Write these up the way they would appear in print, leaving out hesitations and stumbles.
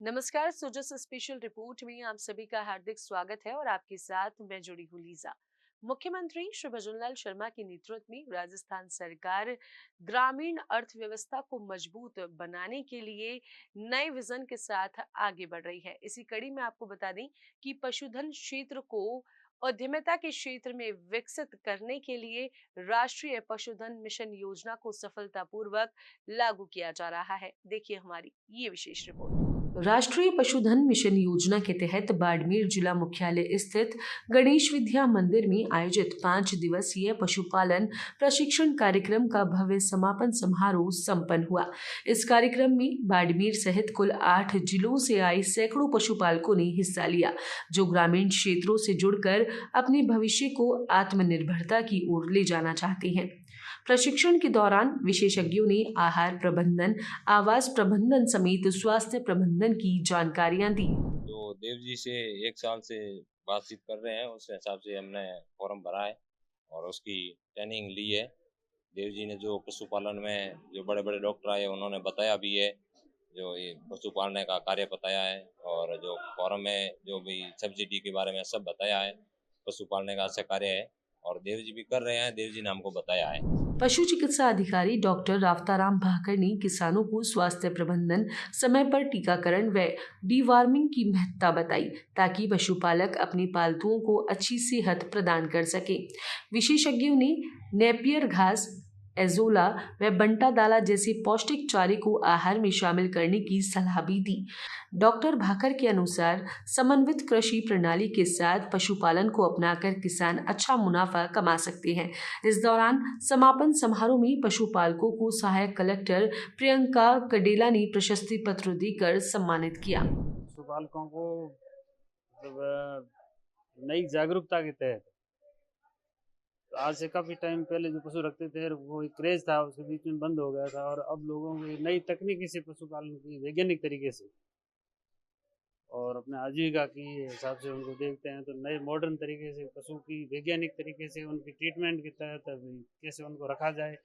नमस्कार। Sujas special report में आप सभी का हार्दिक स्वागत है और आपके साथ मैं जुड़ी हूँ लीजा। मुख्यमंत्री श्री भजनलाल शर्मा के नेतृत्व में राजस्थान सरकार ग्रामीण अर्थव्यवस्था को मजबूत बनाने के लिए नए विजन के साथ आगे बढ़ रही है। इसी कड़ी में आपको बता दें कि पशुधन क्षेत्र को उद्यमिता के क्षेत्र में विकसित करने के लिए राष्ट्रीय पशुधन मिशन योजना को सफलतापूर्वक लागू किया जा रहा है। देखिए हमारी ये विशेष रिपोर्ट। राष्ट्रीय पशुधन मिशन योजना के तहत बाड़मेर जिला मुख्यालय स्थित गणेश विद्या मंदिर में आयोजित 5 दिवसीय पशुपालन प्रशिक्षण कार्यक्रम का भव्य समापन समारोह संपन्न हुआ। इस कार्यक्रम में बाड़मेर सहित कुल 8 जिलों से आए सैकड़ों पशुपालकों ने हिस्सा लिया, जो ग्रामीण क्षेत्रों से जुड़कर अपने भविष्य को आत्मनिर्भरता की ओर ले जाना चाहते हैं। प्रशिक्षण के दौरान विशेषज्ञों ने आहार प्रबंधन, आवास प्रबंधन समेत स्वास्थ्य प्रबंधन की जानकारियां दी। जो देव जी से 1 साल से बातचीत कर रहे हैं, उस हिसाब से हमने फॉर्म भरा है और उसकी ट्रेनिंग ली है। देव जी ने जो पशुपालन में जो बड़े बड़े डॉक्टर आए उन्होंने बताया भी है, जो ये पशु पालने का कार्य बताया है, और जो फॉर्म में जो भी सब्सिडी के बारे में सब बताया है। पशु पालने का अच्छा कार्य है और देव जी भी कर रहे हैं, देव जी ने हमको बताया है। पशु चिकित्सा अधिकारी डॉक्टर रावताराम भाकर ने किसानों को स्वास्थ्य प्रबंधन, समय पर टीकाकरण व डीवार्मिंग की महत्ता बताई, ताकि पशुपालक अपने पालतुओं को अच्छी सेहत प्रदान कर सके। विशेषज्ञों ने नेपियर घास, एजोला व बंटा दाला जैसे पौष्टिक चारे को आहार में शामिल करने की सलाह भी दी। डॉक्टर भाकर के अनुसार समन्वित कृषि प्रणाली के साथ पशुपालन को अपनाकर किसान अच्छा मुनाफा कमा सकते हैं। इस दौरान समापन समारोह में पशुपालकों को सहायक कलेक्टर प्रियंका कडेला ने प्रशस्ति पत्र देकर सम्मानित किया। पशुपालकों को मतलब नई जागरूकता के तहत तो आज से काफ़ी टाइम पहले जो पशु रखते थे वो एक क्रेज था, उसके बीच में बंद हो गया था, और अब लोगों को नई तकनीकी से पशुपालन की वैज्ञानिक तरीके से और अपने आजीविका की हिसाब से उनको देखते हैं, तो नए मॉडर्न तरीके से पशु की वैज्ञानिक तरीके से उनकी ट्रीटमेंट के तहत अभी कैसे उनको रखा जाए,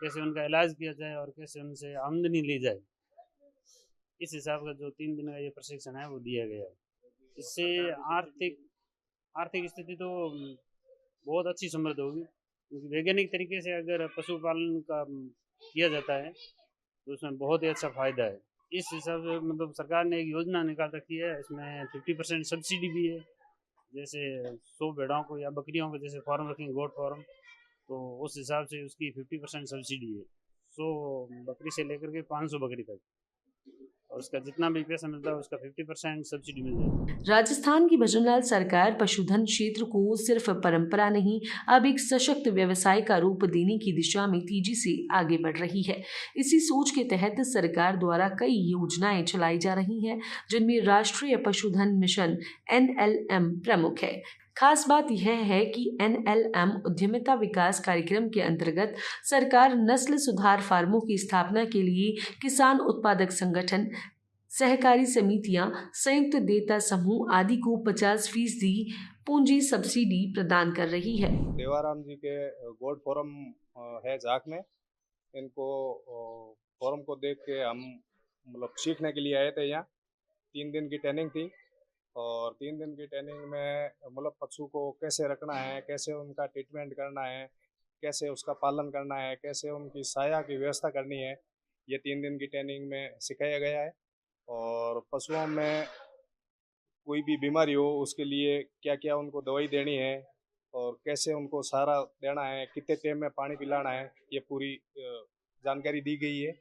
कैसे उनका इलाज किया जाए और कैसे उनसे आमदनी ली जाए, इस हिसाब का जो 3 दिन का ये प्रशिक्षण है वो दिया गया है। इससे आर्थिक आर्थिक स्थिति तो बहुत अच्छी समृद्ध होगी, क्योंकि वैज्ञानिक तरीके से अगर पशुपालन का किया जाता है तो उसमें बहुत ही अच्छा फ़ायदा है। इस हिसाब से मतलब सरकार ने एक योजना निकाल रखी है, इसमें 50% सब्सिडी भी है। जैसे 100 भेड़ों को या बकरियों को जैसे फार्म रखेंगे, गोट फार्म, तो उस हिसाब से उसकी 50% सब्सिडी है, 100 बकरी से लेकर के 500 बकरी तक, और उसका जितना भी पैसा मिलता है उसका 50% सब्सिडी मिल जाती है। राजस्थान की भजनलाल सरकार पशुधन क्षेत्र को सिर्फ परंपरा नहीं, अब एक सशक्त व्यवसाय का रूप देने की दिशा में तेजी से आगे बढ़ रही है। इसी सोच के तहत सरकार द्वारा कई योजनाएं चलाई जा रही हैं, जिनमें राष्ट्रीय पशुधन मिशन (NLM) प्रमुख है। खास बात यह है कि NLM उद्यमिता विकास कार्यक्रम के अंतर्गत सरकार नस्ल सुधार फार्मों की स्थापना के लिए किसान उत्पादक संगठन, सहकारी समितियां, संयुक्त देता समूह आदि को 50% पूंजी सब्सिडी प्रदान कर रही है। देवाराम जी के गोड फोरम है झाक में, इनको फोरम को देख के हम मतलब सीखने के लिए आए थे। यहाँ 3 दिन की ट्रेनिंग थी और 3 दिन की ट्रेनिंग में मतलब पशु को कैसे रखना है, कैसे उनका ट्रीटमेंट करना है, कैसे उसका पालन करना है, कैसे उनकी साया की व्यवस्था करनी है, ये 3 दिन की ट्रेनिंग में सिखाया गया है। और पशुओं में कोई भी बीमारी हो उसके लिए क्या क्या उनको दवाई देनी है और कैसे उनको सहारा देना है, कितने टाइम में पानी पिलाना है, ये पूरी जानकारी दी गई है।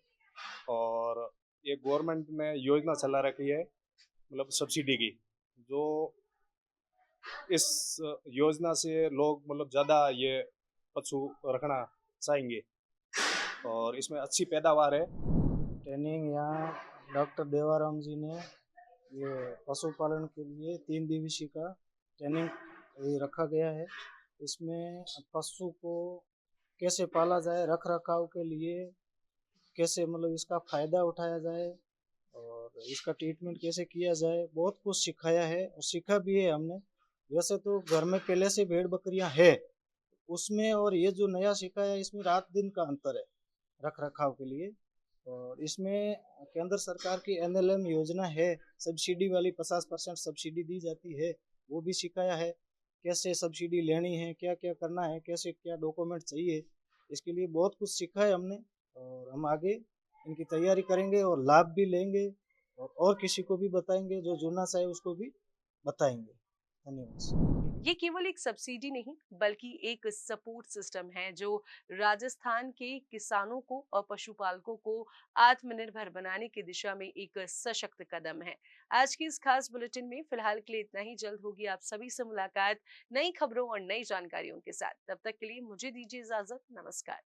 और ये गवर्नमेंट ने योजना चला रखी है मतलब सब्सिडी की, जो इस योजना से लोग मतलब ज़्यादा ये पशु रखना चाहेंगे और इसमें अच्छी पैदावार है। ट्रेनिंग यहाँ डॉक्टर देवाराम जी ने ये पशुपालन के लिए 3 दिवसीय का ट्रेनिंग ये रखा गया है। इसमें पशु को कैसे पाला जाए, रख रखाव के लिए कैसे मतलब इसका फ़ायदा उठाया जाए और इसका ट्रीटमेंट कैसे किया जाए, बहुत कुछ सिखाया है और सीखा भी है हमने। वैसे तो घर में पहले से भेड़ बकरियां है उसमें, और ये जो नया सीखा है इसमें रात दिन का अंतर है रख रखाव के लिए। और इसमें केंद्र सरकार की NLM योजना है, सब्सिडी वाली 50% सब्सिडी दी जाती है, वो भी सिखाया है। कैसे सब्सिडी लेनी है, क्या क्या करना है, कैसे क्या डॉक्यूमेंट चाहिए, इसके लिए बहुत कुछ सीखा है हमने। और हम आगे इनकी तैयारी करेंगे और लाभ भी लेंगे और किसी को भी बताएंगे, जो जुड़ना चाहे उसको भी बताएंगे। धन्यवाद। ये केवल एक सब्सिडी नहीं बल्कि एक सपोर्ट सिस्टम है जो राजस्थान के किसानों को और पशुपालकों को आत्मनिर्भर बनाने की दिशा में एक सशक्त कदम है। आज की इस खास बुलेटिन में फिलहाल के लिए इतना ही। जल्द होगी आप सभी से मुलाकात नई खबरों और नई जानकारियों के साथ। तब तक के लिए मुझे दीजिए इजाजत। नमस्कार।